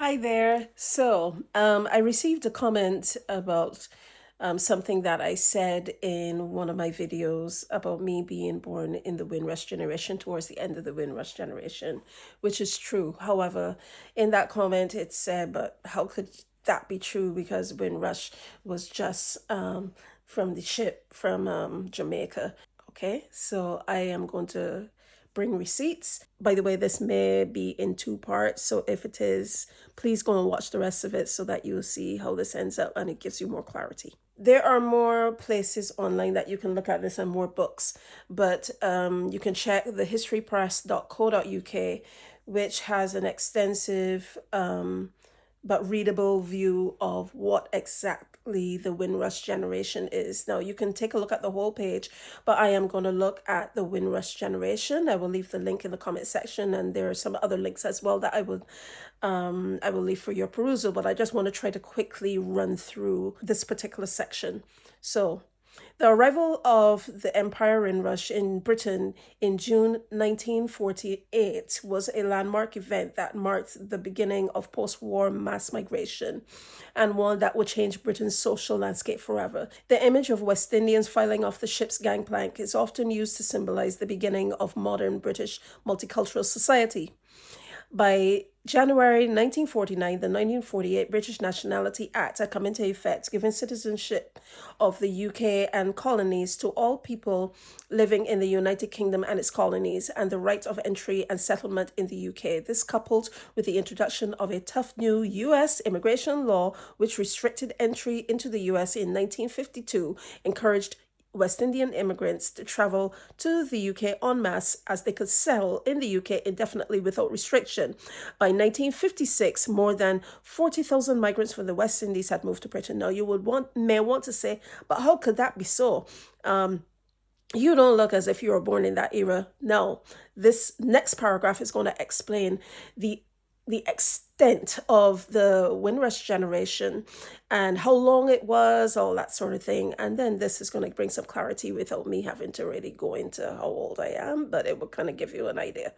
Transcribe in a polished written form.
Hi there. I received a comment about something that I said in one of my videos about me being born in the Windrush generation, towards the end of the Windrush generation, which is true. However, in that comment, it said, but how could that be true? Because Windrush was just from the ship from Jamaica. Okay, so I am going to bring receipts. By the way, this may be in two parts, so if it is, please go and watch the rest of it so that you'll see how this ends up and it gives you more clarity. There are more places online that you can look at this and more books, but you can check the historypress.co.uk, which has an extensive but readable view of what exactly the Windrush generation is. Now, you can take a look at the whole page, but I am going to look at the Windrush generation. I will leave the link in the comment section, and there are some other links as well that I will leave for your perusal, but I just want to try to quickly run through this particular section. So, the arrival of the Empire Windrush in Britain in June 1948 was a landmark event that marked the beginning of post-war mass migration, and one that would change Britain's social landscape forever. The image of West Indians filing off the ship's gangplank is often used to symbolize the beginning of modern British multicultural society. By January 1949, the 1948 British Nationality Act had come into effect, giving citizenship of the UK and colonies to all people living in the United Kingdom and its colonies, and the right of entry and settlement in the UK. This, coupled with the introduction of a tough new US immigration law, which restricted entry into the US in 1952, encouraged West Indian immigrants to travel to the UK en masse, as they could settle in the UK indefinitely without restriction. By 1956, more than 40,000 migrants from the West Indies had moved to Britain. Now, may want to say, but how could that be so? You don't look as if you were born in that era. No, this next paragraph is going to explain the extent of the Windrush generation and how long it was, all that sort of thing. And then this is going to bring some clarity without me having to really go into how old I am, but it will kind of give you an idea.